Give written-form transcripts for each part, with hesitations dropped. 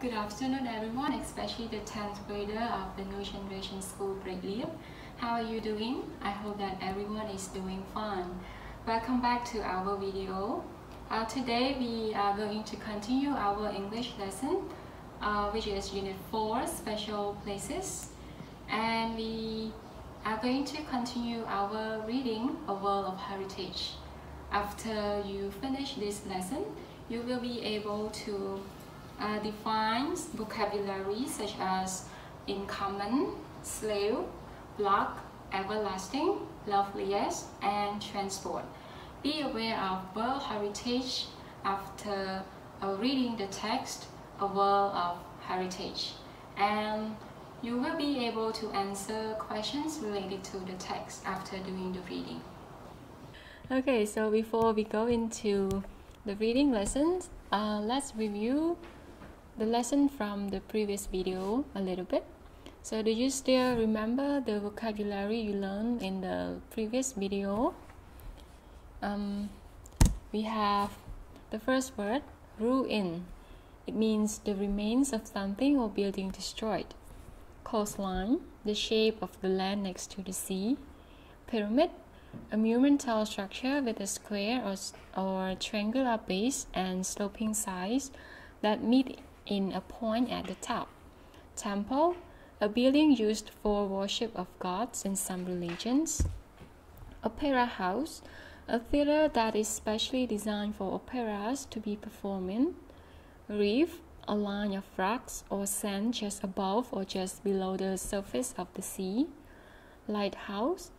Good afternoon everyone, especially the 10th grader of the New Generation School grade Leap. How are you doing? I hope that everyone is doing fine. Welcome back to our video. Today we are going to continue our English lesson, which is Unit 4, Special Places. And we are going to continue our reading A World of Heritage. After you finish this lesson, you will be able to define vocabulary such as in common, slave, block, everlasting, loveliest, and transport. Be aware of World Heritage after reading the text, A World of Heritage. And you will be able to answer questions related to the text after doing the reading. Okay, so before we go into the reading lessons, let's review the lesson from the previous video a little bit. So do you still remember the vocabulary you learned in the previous video? We have the first word, ruin. It means the remains of something or building destroyed. Coastline, the shape of the land next to the sea. Pyramid, a monumental structure with a square or triangular base and sloping sides that meet in a point at the top. Temple, a building used for worship of gods in some religions. Opera house, a theater that is specially designed for operas to be performed in. Reef, a line of rocks or sand just above or just below the surface of the sea. Lighthouse,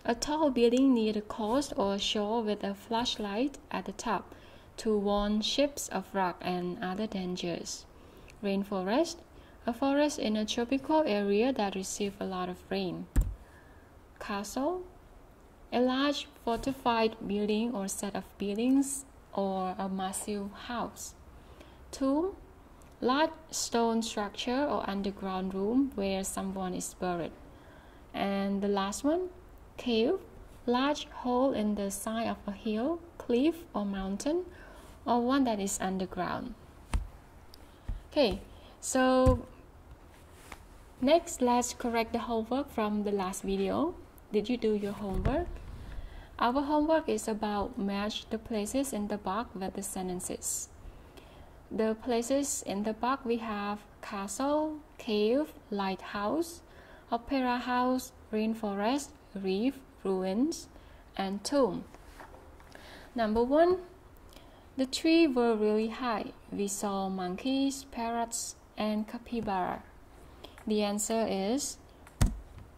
a tall building near the coast or shore with a flashlight at the top to warn ships of rock and other dangers. Rainforest, a forest in a tropical area that receives a lot of rain. Castle, a large fortified building or set of buildings or a massive house. Tomb, large stone structure or underground room where someone is buried. And the last one, cave, large hole in the side of a hill, cliff or mountain, or one that is underground. Okay, so next let's correct the homework from the last video. Did you do your homework? Our homework is about match the places in the box with the sentences. The places in the box we have castle, cave, lighthouse, opera house, rainforest, reef, ruins, and tomb. Number 1. The trees were really high. We saw monkeys, parrots, and capybara. The answer is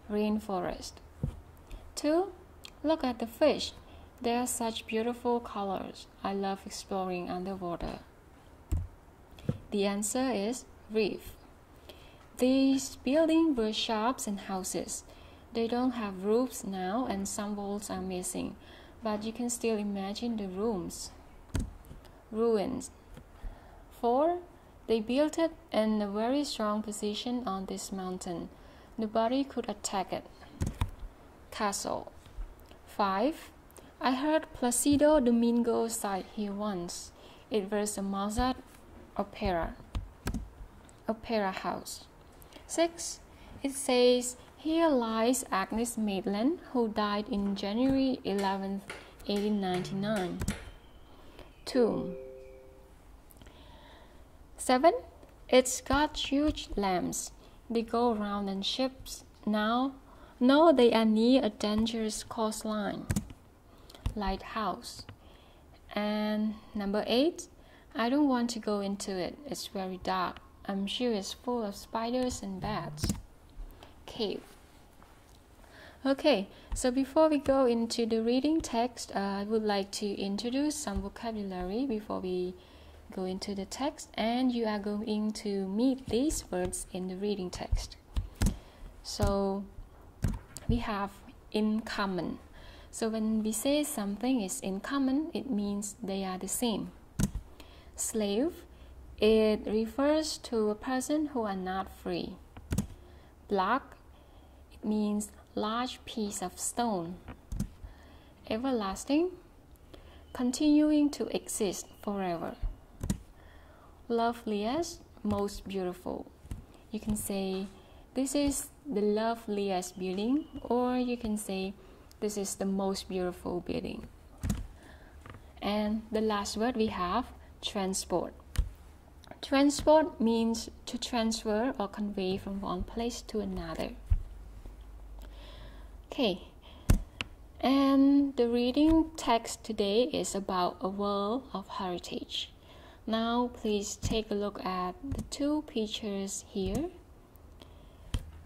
rainforest. 2. Look at the fish. They are such beautiful colors. I love exploring underwater. The answer is reef. These buildings were shops and houses. They don't have roofs now and some walls are missing, but you can still imagine the rooms. Ruins. 4. They built it in a very strong position on this mountain. Nobody could attack it. Castle. 5. I heard Placido Domingo cite here once. It was a Mozart opera house. 6. It says, here lies Agnes Maitland, who died in January 11, 1899. Tomb. 7. It's got huge lamps. They go around in ships. Now, no, they are near a dangerous coastline. Lighthouse. And number 8. I don't want to go into it. It's very dark. I'm sure it's full of spiders and bats. Cave. Okay, so before we go into the reading text, I would like to introduce some vocabulary before we go into the text, and you are going to meet these words in the reading text. So we have in common. So when we say something is in common, it means they are the same. Slave, it refers to a person who are not free. Block, it means large piece of stone. Everlasting, continuing to exist forever. Loveliest most beautiful. You can say, this is the loveliest building, or you can say, this is the most beautiful building. And the last word we have, transport. Transport means to transfer or convey from one place to another. Okay, and the reading text today is about a World of Heritage. Now please take a look at the two pictures here.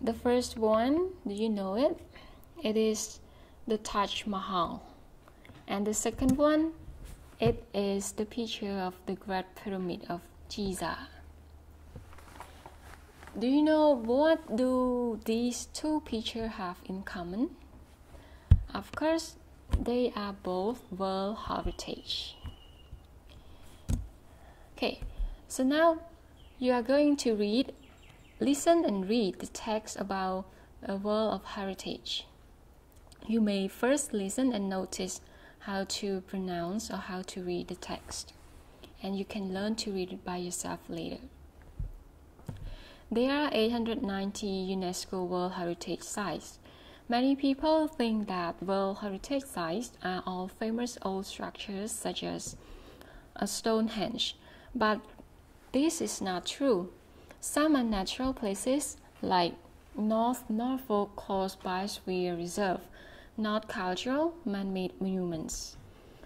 The first one, do you know it? It is the Taj Mahal. And the second one, it is the picture of the Great Pyramid of Giza. Do you know what do these two pictures have in common? Of course, they are both World Heritage. Okay, so now you are going to listen and read the text about a World of Heritage. You may first listen and notice how to pronounce or how to read the text, and you can learn to read it by yourself later. There are 890 UNESCO World Heritage Sites. Many people think that World Heritage Sites are all famous old structures such as Stonehenge, but this is not true. Some are natural places like North Norfolk Coast Biosphere Reserve, not cultural man-made monuments.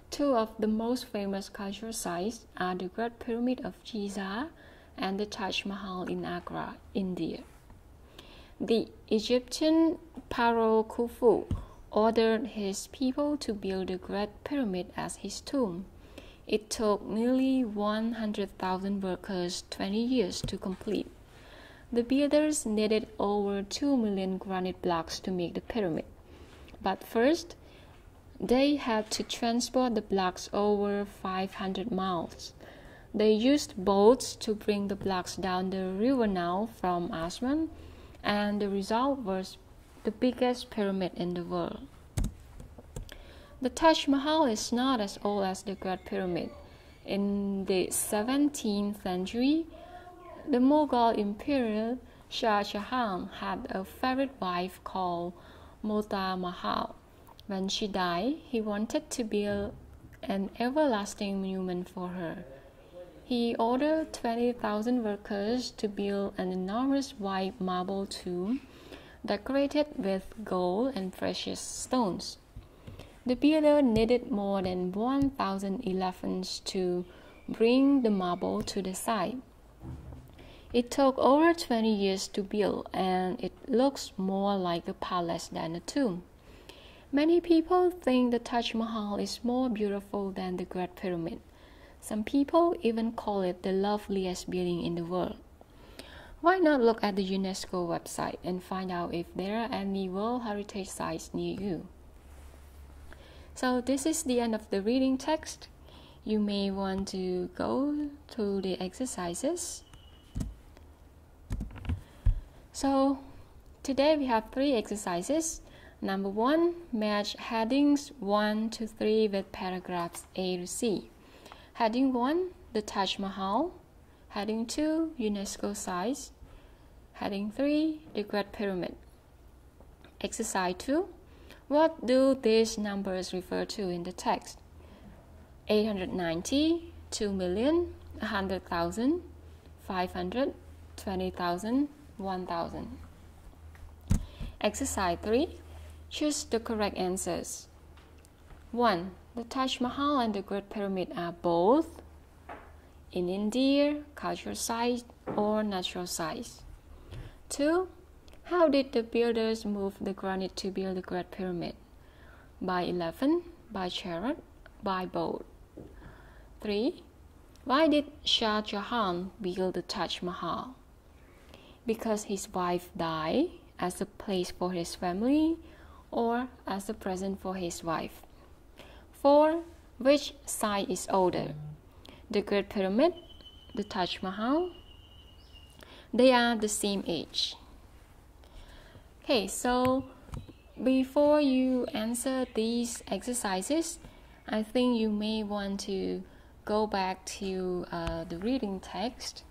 Two of the most famous cultural sites are the Great Pyramid of Giza and the Taj Mahal in Agra, India. The Egyptian pharaoh Khufu ordered his people to build the Great Pyramid as his tomb. It took nearly 100,000 workers 20 years to complete. The builders needed over 2 million granite blocks to make the pyramid. But first, they had to transport the blocks over 500 miles. They used boats to bring the blocks down the river Nile from Aswan, and the result was the biggest pyramid in the world. The Taj Mahal is not as old as the Great Pyramid. In the 17th century, the Mughal Emperor Shah Jahan had a favorite wife called Mota Mahal. When she died, he wanted to build an everlasting monument for her. He ordered 20,000 workers to build an enormous white marble tomb decorated with gold and precious stones. The builder needed more than 1,000 elephants to bring the marble to the site. It took over 20 years to build, and it looks more like a palace than a tomb. Many people think the Taj Mahal is more beautiful than the Great Pyramid. Some people even call it the loveliest building in the world. Why not look at the UNESCO website and find out if there are any World Heritage Sites near you? So this is the end of the reading text. You may want to go to the exercises. So today we have 3 exercises. Number 1, match headings 1 to 3 with paragraphs A to C. Heading 1, the Taj Mahal. Heading 2, UNESCO sites. Heading 3, the Great Pyramid. Exercise 2, what do these numbers refer to in the text? 890, 2 million, 100,000, 500, 20,000, 1,000. Exercise 3, choose the correct answers. 1. The Taj Mahal and the Great Pyramid are both in India, cultural site or natural sites. 2. How did the builders move the granite to build the Great Pyramid? By elephant, by chariot, by boat. 3. Why did Shah Jahan build the Taj Mahal? Because his wife died, as a place for his family, or as a present for his wife. 4. Which site is older? The Great Pyramid, the Taj Mahal? They are the same age. Okay, so before you answer these exercises, I think you may want to go back to the reading text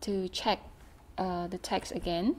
to check the text again.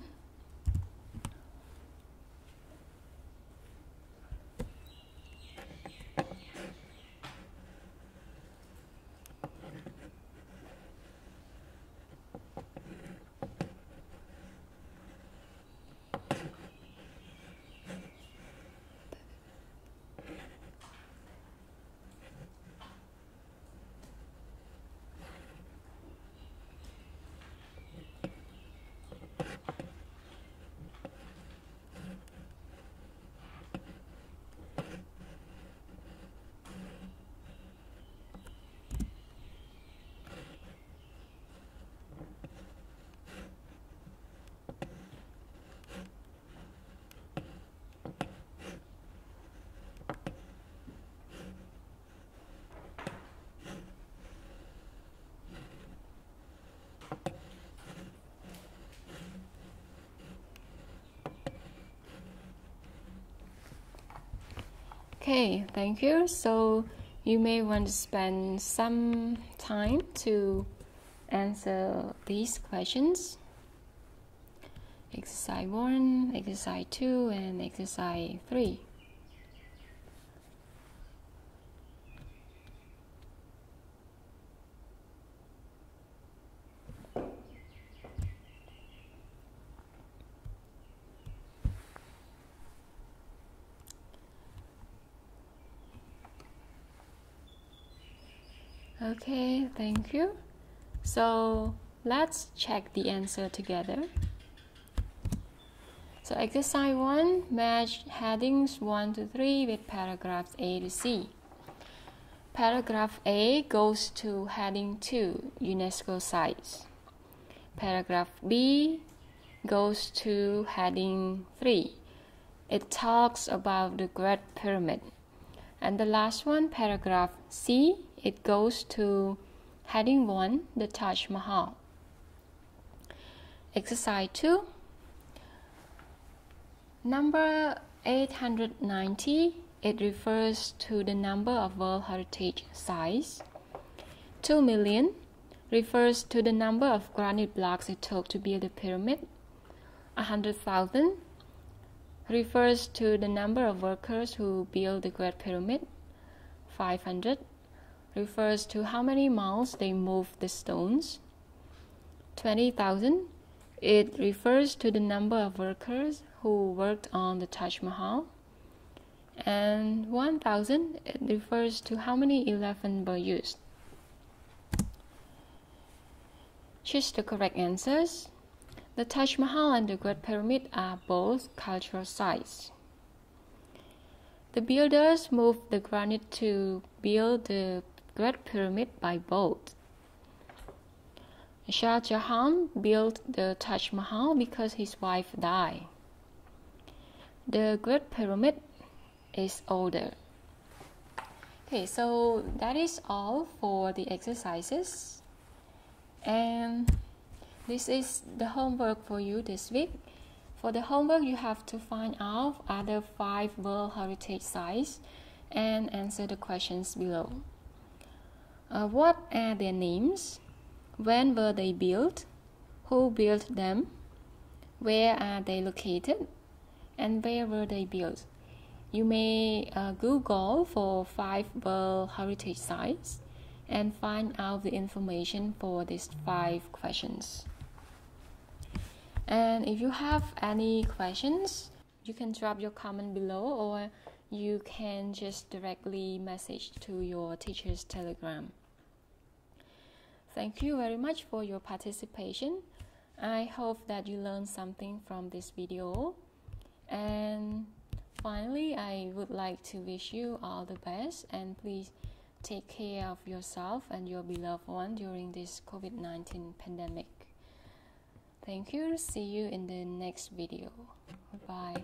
Okay, thank you. So you may want to spend some time to answer these questions. Exercise 1, exercise 2, and exercise 3. Okay, thank you. So let's check the answer together. So exercise 1, match headings 1 to 3 with paragraphs A to C. Paragraph A goes to heading 2, UNESCO sites. Paragraph B goes to heading 3. It talks about the Great Pyramid. And the last one, paragraph C, it goes to heading 1, the Taj Mahal. Exercise 2, number 890, it refers to the number of World Heritage sites. 2 million refers to the number of granite blocks it took to build the pyramid. 100,000 refers to the number of workers who built the Great Pyramid. 500 refers to how many miles they moved the stones. 20,000, it refers to the number of workers who worked on the Taj Mahal. And 1,000, it refers to how many elephants were used. Choose the correct answers. The Taj Mahal and the Great Pyramid are both cultural sites. The builders moved the granite to build the Great Pyramid by boat. Shah Jahan built the Taj Mahal because his wife died. The Great Pyramid is older. Okay, so that is all for the exercises. And this is the homework for you this week. For the homework, you have to find out other 5 World Heritage sites and answer the questions below. What are their names? When were they built? Who built them? Where are they located? And where were they built? You may Google for 5 World Heritage sites and find out the information for these 5 questions. And if you have any questions, you can drop your comment below, or you can just directly message to your teacher's Telegram. Thank you very much for your participation. I hope that you learned something from this video. And finally, I would like to wish you all the best, and please take care of yourself and your beloved one during this COVID-19 pandemic. Thank you. See you in the next video. Bye.